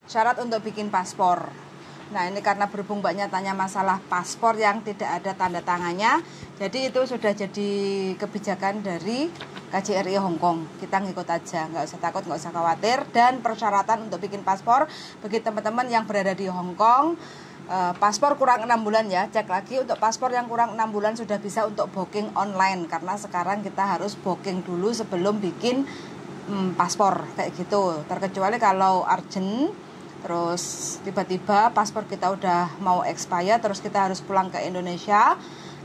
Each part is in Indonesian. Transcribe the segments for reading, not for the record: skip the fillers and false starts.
syarat untuk bikin paspor. Nah, ini karena berhubung banyak tanya masalah paspor yang tidak ada tanda tangannya, jadi itu sudah jadi kebijakan dari KJRI Hong Kong. Kita ngikut aja, nggak usah takut, nggak usah khawatir. Dan persyaratan untuk bikin paspor bagi teman-teman yang berada di Hong Kong, paspor kurang 6 bulan ya. Cek lagi, untuk paspor yang kurang 6 bulan sudah bisa untuk booking online, karena sekarang kita harus booking dulu sebelum bikin paspor kayak gitu. Terkecuali kalau urgent, terus tiba-tiba paspor kita udah mau expire, terus kita harus pulang ke Indonesia.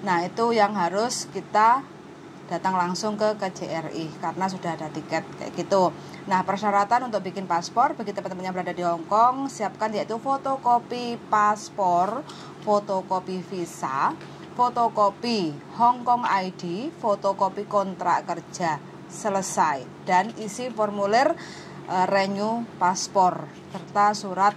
Nah, itu yang harus kita datang langsung ke KJRI karena sudah ada tiket kayak gitu. Nah, persyaratan untuk bikin paspor bagi teman-teman yang berada di Hong Kong, siapkan yaitu fotokopi paspor, fotokopi visa, fotokopi Hong Kong ID, fotokopi kontrak kerja selesai, dan isi formulir renew paspor serta surat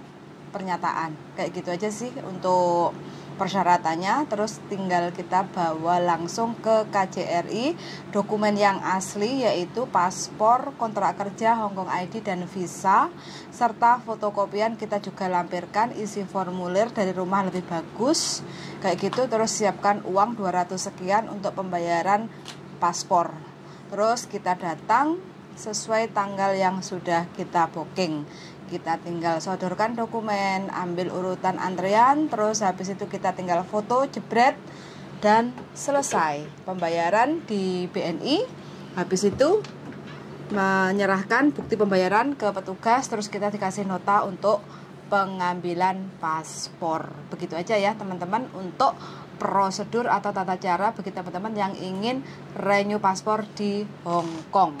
pernyataan. Kayak gitu aja sih untuk persyaratannya. Terus tinggal kita bawa langsung ke KJRI dokumen yang asli, yaitu paspor, kontrak kerja, Hong Kong ID, dan visa, serta fotokopian kita juga lampirkan, isi formulir dari rumah lebih bagus kayak gitu. Terus siapkan uang 200 sekian untuk pembayaran paspor. Terus kita datang sesuai tanggal yang sudah kita booking. Kita tinggal sodorkan dokumen, ambil urutan antrean, terus habis itu kita tinggal foto, jebret, dan selesai pembayaran di BNI. Habis itu menyerahkan bukti pembayaran ke petugas, terus kita dikasih nota untuk pengambilan paspor. Begitu aja ya teman-teman untuk prosedur atau tata cara bagi teman-teman yang ingin renew paspor di Hong Kong.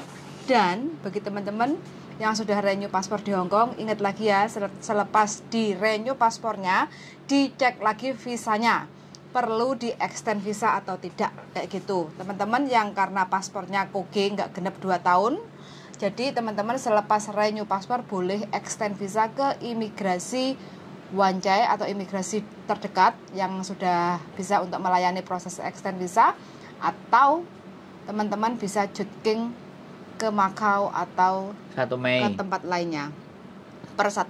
Dan bagi teman-teman yang sudah renew paspor di Hong Kong, ingat lagi ya, selepas di renew paspornya, dicek lagi visanya, perlu di extend visa atau tidak, kayak gitu. Teman-teman yang karena paspornya koge nggak genep 2 tahun, jadi teman-teman selepas renew paspor boleh extend visa ke imigrasi Wan Chai atau imigrasi terdekat yang sudah bisa untuk melayani proses extend visa, atau teman-teman bisa jutking ke Macau atau 1 Mei ke tempat lainnya.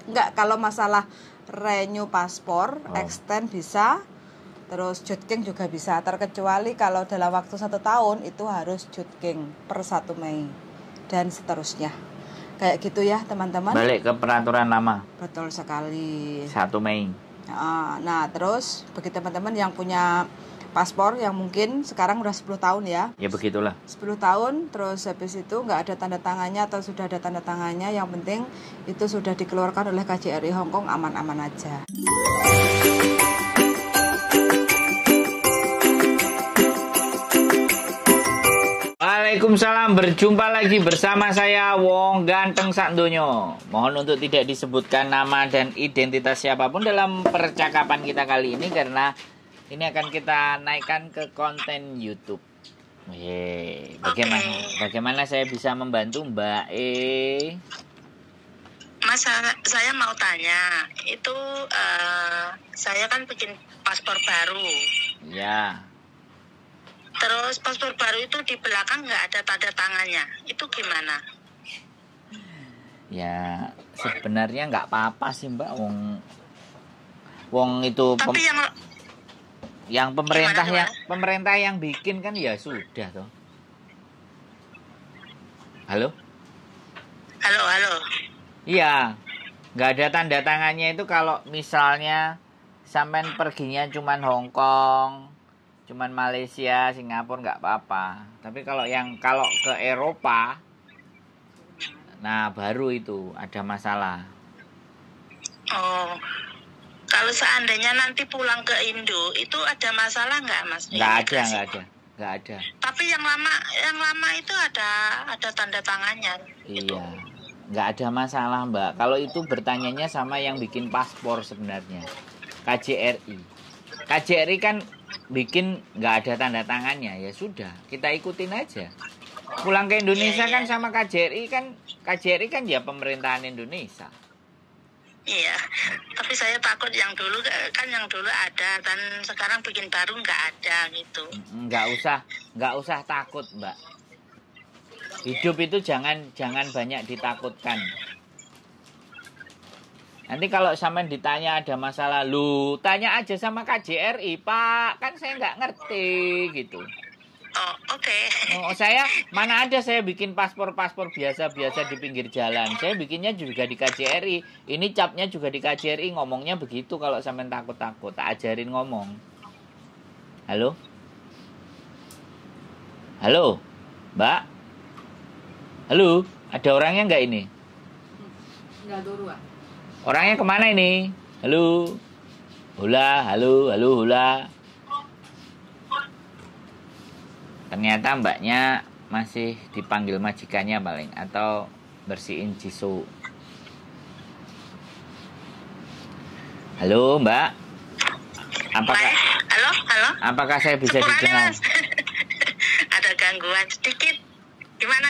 Enggak, kalau masalah renew paspor, extend bisa, terus jutking juga bisa, terkecuali kalau dalam waktu 1 tahun itu harus jutking per 1 Mei dan seterusnya. Kayak gitu ya teman-teman. Balik ke peraturan lama. Betul sekali. 1 Mei. Nah, terus bagi teman-teman yang punya paspor yang mungkin sekarang udah 10 tahun ya. Ya begitulah. 10 tahun, terus habis itu nggak ada tanda tangannya atau sudah ada tanda tangannya, yang penting itu sudah dikeluarkan oleh KJRI Hong Kong, aman-aman aja. Waalaikumsalam, berjumpa lagi bersama saya Wong Ganteng Sakdonyo. Mohon untuk tidak disebutkan nama dan identitas siapapun dalam percakapan kita kali ini, karena ini akan kita naikkan ke konten YouTube. Bagaimana saya bisa membantu Mbak Mas, saya mau tanya, itu saya kan bikin paspor baru. Ya. Terus paspor baru itu di belakang nggak ada tanda tangannya, itu gimana? Ya, sebenarnya nggak apa-apa sih Mbak, Wong itu. Tapi yang pemerintah yang bikin kan ya sudah toh. Halo. Iya, nggak ada tanda tangannya itu kalau misalnya sampean perginya cuman Hong Kong, cuman Malaysia, Singapura nggak apa-apa. Tapi kalau ke Eropa, nah baru itu ada masalah. Oh, kalau seandainya nanti pulang ke Indo, itu ada masalah nggak, Mas? Nggak ada. Tapi yang lama itu ada tanda tangannya. Iya. Gitu. Nggak ada masalah Mbak. Kalau itu bertanyanya sama yang bikin paspor sebenarnya, KJRI. KJRI kan bikin nggak ada tanda tangannya, ya sudah kita ikutin aja. Pulang ke Indonesia kan sama KJRI kan ya pemerintahan Indonesia. Iya, tapi saya takut yang dulu ada, dan sekarang bikin baru nggak ada gitu. Nggak usah takut Mbak. Hidup itu jangan banyak ditakutkan. Nanti kalau sampean ditanya ada masalah, lu tanya aja sama KJRI, Pak. Kan saya nggak ngerti gitu. Oh, oke. Oh, saya mana ada saya bikin paspor-paspor biasa-biasa di pinggir jalan. Saya bikinnya juga di KJRI. Ini capnya juga di KJRI, ngomongnya begitu kalau sampean takut-takut. Tak ajarin ngomong. Halo? Halo? Mbak? Halo? Ada orangnya nggak ini? Nggak dulu, Pak. Orangnya kemana ini? Halo? Hula, halo, halo, hula. Ternyata mbaknya masih dipanggil majikannya paling. Atau bersihin jisoo. Halo mbak? Apakah Halo, halo. Apakah saya bisa Sekurangnya, didengar? Mas. Ada gangguan sedikit. Gimana?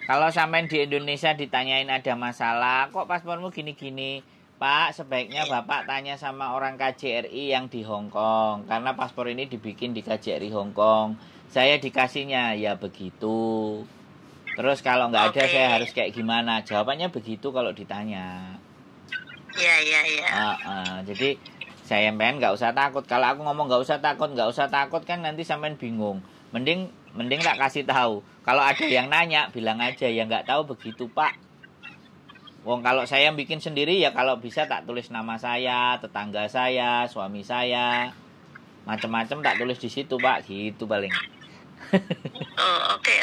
Kalau sampean di Indonesia ditanyain ada masalah, kok paspormu gini-gini? Pak, sebaiknya Bapak tanya sama orang KJRI yang di Hong Kong. Karena paspor ini dibikin di KJRI Hong Kong. Saya dikasihnya, ya begitu. Terus kalau nggak ada, saya harus kayak gimana? Jawabannya begitu kalau ditanya. Iya. Jadi, saya pengen nggak usah takut. Kalau aku ngomong nggak usah takut kan nanti sampean bingung. Mending tak kasih tahu. Kalau ada yang nanya, bilang aja ya nggak tahu begitu Pak. Wong kalau saya bikin sendiri ya kalau bisa tak tulis nama saya, tetangga saya, suami saya, macam-macam tak tulis di situ Pak, gitu paling. Oh, oke.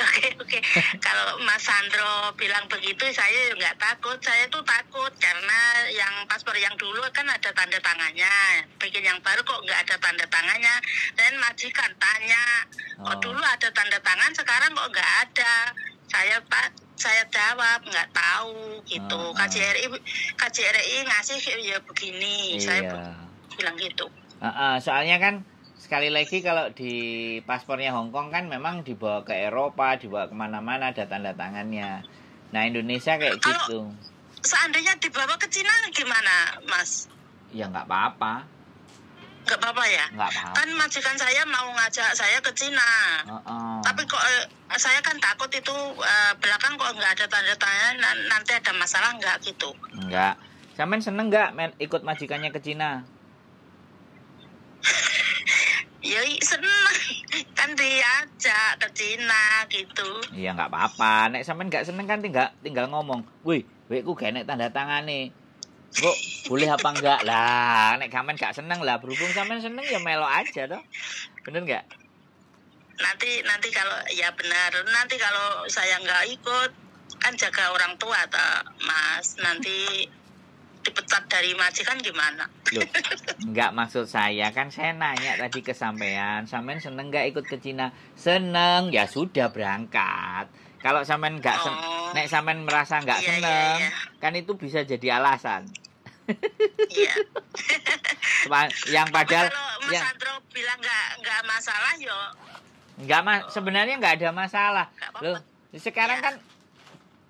Kalau Mas Sandro bilang begitu, saya nggak takut. Saya tuh takut karena yang paspor yang dulu kan ada tanda tangannya. Bikin yang baru kok nggak ada tanda tangannya. Dan majikan tanya, kok dulu ada tanda tangan, sekarang kok nggak ada. Saya jawab nggak tahu gitu. KJRI ngasih ya begini. Iya. Saya bilang gitu. Soalnya kan sekali lagi kalau di paspornya Hong Kong kan memang dibawa ke Eropa, dibawa kemana-mana ada tanda tangannya. Nah Indonesia kayak gitu. Seandainya dibawa ke Cina gimana, Mas? Ya nggak apa-apa. Nggak apa-apa ya? Nggak apa-apa. Kan majikan saya mau ngajak saya ke Cina. Tapi kok saya kan takut itu belakang kok nggak ada tanda tangan, nanti ada masalah nggak gitu? Nggak. Sampean seneng nggak ikut majikannya ke Cina? Ya seneng kan diajak ke Cina gitu. Iya nggak apa-apa. Nek sampean nggak seneng kan tinggal ngomong. Wih, wekku gak nek tanda tangan nih. Kok boleh apa enggak lah? Nek sampean gak seneng lah. Berhubung sampean seneng ya melo aja toh. Bener nggak? Nanti kalau ya benar. Nanti kalau saya nggak ikut kan jaga orang tua toh, Mas. Nanti dipecat dari majikan gimana? Loh, enggak maksud saya kan saya nanya tadi ke sampean seneng nggak ikut ke Cina? Seneng, ya sudah berangkat. Kalau sampean nggak nek sampean merasa nggak seneng, kan itu bisa jadi alasan. Iya. Yang padahal kalau Mas Sandro bilang nggak masalah yo. Sebenarnya nggak ada masalah. Loh, sekarang kan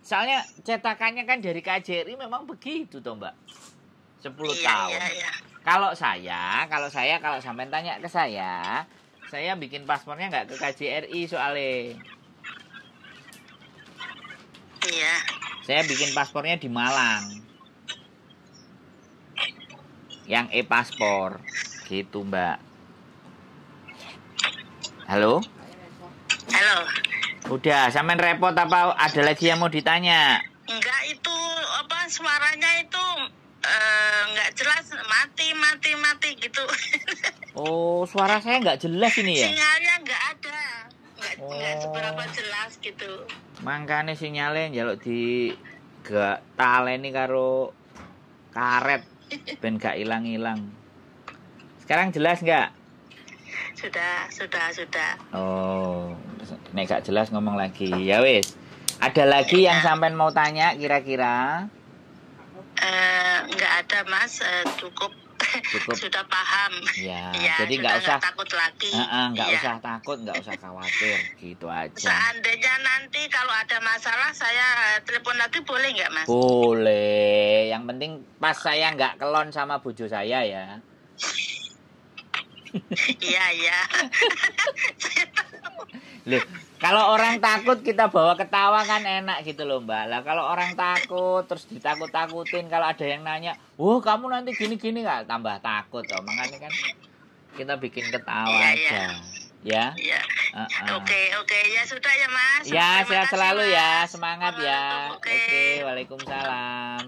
soalnya cetakannya kan dari KJRI memang begitu toh Mbak. 10 tahun. Iya. Kalau sampean tanya ke saya bikin paspornya nggak ke KJRI soalnya. Iya. Saya bikin paspornya di Malang. Yang e-paspor. Gitu Mbak. Halo? Halo. Udah, sampean repot apa ada lagi yang mau ditanya? Enggak, itu apa suaranya itu nggak jelas, mati gitu. Oh, suara saya nggak jelas ini ya? Sinyalnya nggak ada, nggak seberapa jelas gitu. Makanya sinyalnya njaluk di gak taleni karo karet ben gak ilang-ilang. Sekarang jelas nggak? Sudah. Oh, nek gak jelas ngomong lagi. Ya wis. Ada lagi yang sampean mau tanya kira-kira? Nggak ada Mas, cukup. Sudah paham. Ya, jadi nggak usah takut lagi. Nggak usah takut, nggak usah khawatir, gitu aja. Seandainya nanti kalau ada masalah saya telepon lagi boleh nggak Mas? Boleh. Yang penting pas saya nggak kelon sama bojo saya ya. Iya. Loh, kalau orang takut kita bawa ketawa kan enak gitu loh Mbak. Lah kalau orang takut terus ditakut-takutin, kalau ada yang nanya, "Wah, kamu nanti gini-gini nggak?" Tambah takut toh. Makanya kan kita bikin ketawa aja. Ya. Iya. Oke, ya sudah ya Mas. Ya, Terima sehat kasih, selalu Mas. ya. Semangat ya. Oke. Oke, Waalaikumsalam.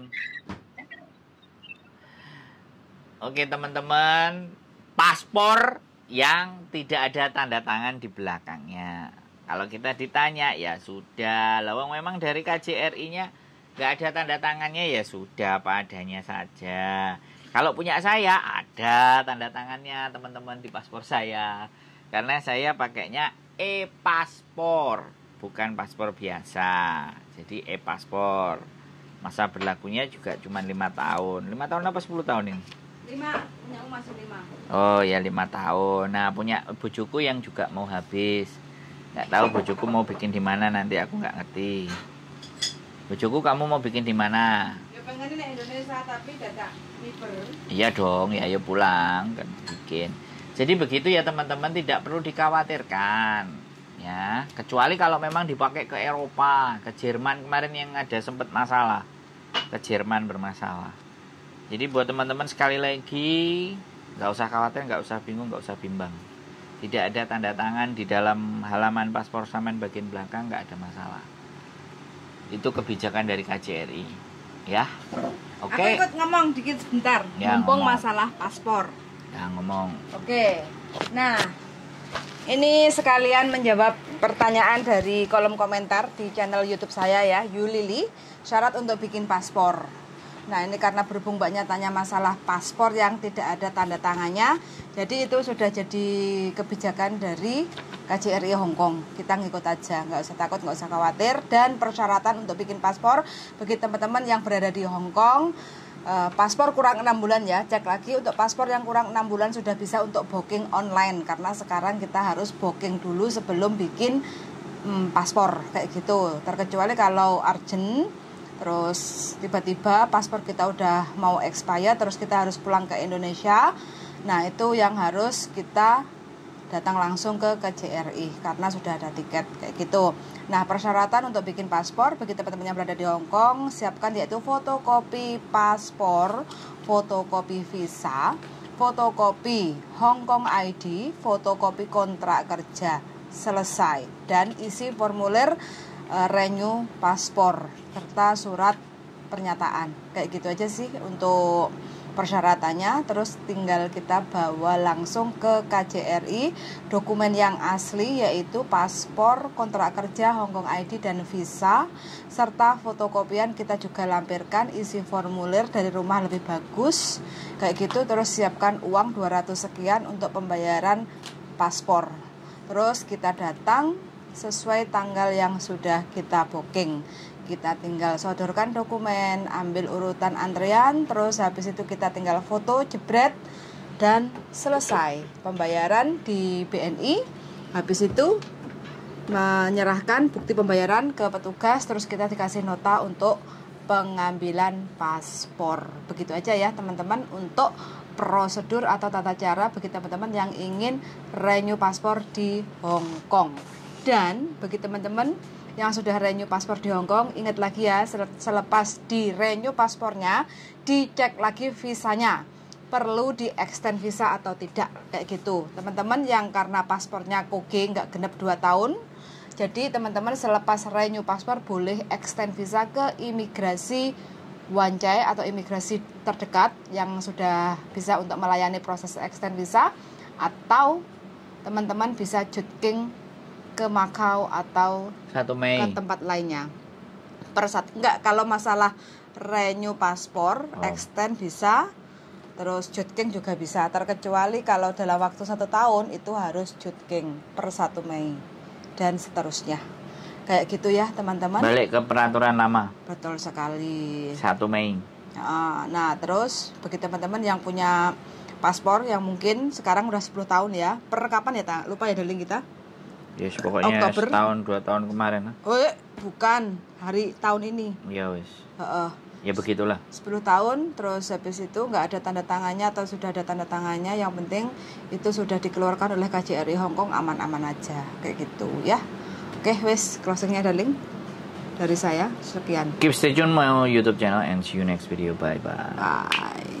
Oke, teman-teman, paspor yang tidak ada tanda tangan di belakangnya. Kalau kita ditanya, ya sudah. Lawang memang dari KJRI-nya nggak ada tanda tangannya, ya sudah apa adanya saja. Kalau punya saya, ada tanda tangannya teman-teman di paspor saya. Karena saya pakainya e-paspor, bukan paspor biasa. Jadi e-paspor. Masa berlakunya juga cuma 5 tahun. 5 tahun apa 10 tahun ini? 5, punya masih 5. Oh ya 5 tahun. Nah punya bojoku yang juga mau habis. Nggak tahu bojoku mau bikin di mana nanti, aku nggak ngerti. Bojoku kamu mau bikin di mana? Ya pengen di Indonesia tapi dadak miber. Iya dong, ya ayo pulang kan bikin. Jadi begitu ya teman-teman, tidak perlu dikhawatirkan. Ya, kecuali kalau memang dipakai ke Eropa, ke Jerman kemarin yang ada sempat masalah. Ke Jerman bermasalah. Jadi buat teman-teman sekali lagi, nggak usah khawatir, nggak usah bingung, nggak usah bimbang. Tidak ada tanda tangan di dalam halaman paspor Saman bagian belakang, nggak ada masalah. Itu kebijakan dari KJRI, ya. Oke. Aku ikut ngomong dikit sebentar, Ya, mumpung ngomong. masalah paspor. Ya ngomong. Oke. Nah, ini sekalian menjawab pertanyaan dari kolom komentar di channel YouTube saya ya, Yulili, syarat untuk bikin paspor. Nah, ini karena berhubung banyak tanya masalah paspor yang tidak ada tanda tangannya, jadi itu sudah jadi kebijakan dari KJRI Hongkong. Kita ngikut aja, nggak usah takut, nggak usah khawatir. Dan persyaratan untuk bikin paspor bagi teman-teman yang berada di Hongkong, paspor kurang 6 bulan ya, cek lagi. Untuk paspor yang kurang 6 bulan sudah bisa untuk booking online, karena sekarang kita harus booking dulu sebelum bikin paspor kayak gitu. Terkecuali kalau urgent, terus tiba-tiba paspor kita udah mau expire, terus kita harus pulang ke Indonesia. Nah itu yang harus kita datang langsung ke KJRI karena sudah ada tiket kayak gitu. Nah persyaratan untuk bikin paspor bagi teman-teman yang berada di Hongkong, siapkan yaitu fotokopi paspor, fotokopi visa, fotokopi Hongkong ID, fotokopi kontrak kerja selesai, dan isi formulir renew paspor serta surat pernyataan. Kayak gitu aja sih untuk persyaratannya. Terus tinggal kita bawa langsung ke KJRI dokumen yang asli, yaitu paspor, kontrak kerja, Hongkong ID dan visa, serta fotokopian kita juga lampirkan, isi formulir dari rumah lebih bagus kayak gitu. Terus siapkan uang 200 sekian untuk pembayaran paspor. Terus kita datang sesuai tanggal yang sudah kita booking. Kita tinggal sodorkan dokumen, ambil urutan antrean, terus habis itu kita tinggal foto, jebret, dan selesai pembayaran di BNI. Habis itu menyerahkan bukti pembayaran ke petugas, terus kita dikasih nota untuk pengambilan paspor. Begitu aja ya teman-teman untuk prosedur atau tata cara bagi teman-teman yang ingin renew paspor di Hong Kong. Dan bagi teman-teman yang sudah renew paspor di Hong Kong, ingat lagi ya, selepas di renew paspornya, dicek lagi visanya, perlu di extend visa atau tidak, kayak gitu. Teman-teman yang karena paspornya koge nggak genep 2 tahun, jadi teman-teman selepas renew paspor boleh extend visa ke imigrasi Wan Chai atau imigrasi terdekat yang sudah bisa untuk melayani proses extend visa, atau teman-teman bisa jutking ke Macau atau 1 Mei. ke tempat lainnya. Enggak, kalau masalah renew paspor, extend bisa, terus jutking juga bisa, terkecuali kalau dalam waktu 1 tahun itu harus jutking per 1 Mei dan seterusnya. Kayak gitu ya teman-teman. Balik ke peraturan lama. Betul sekali. 1 Mei. Nah terus bagi teman-teman yang punya paspor yang mungkin sekarang udah 10 tahun ya, per kapan ya, lupa ya darling kita. Yes, pokoknya Oktober. setahun 2 tahun kemarin. Oh bukan, hari tahun ini. Ya wis. Heeh. Ya begitulah. 10 tahun, terus habis itu nggak ada tanda tangannya atau sudah ada tanda tangannya, yang penting itu sudah dikeluarkan oleh KJRI Hong Kong, aman-aman aja, kayak gitu ya. Oke, wes closingnya darling dari saya, sekian. Keep stay tune my YouTube channel and see you next video. Bye bye. Bye.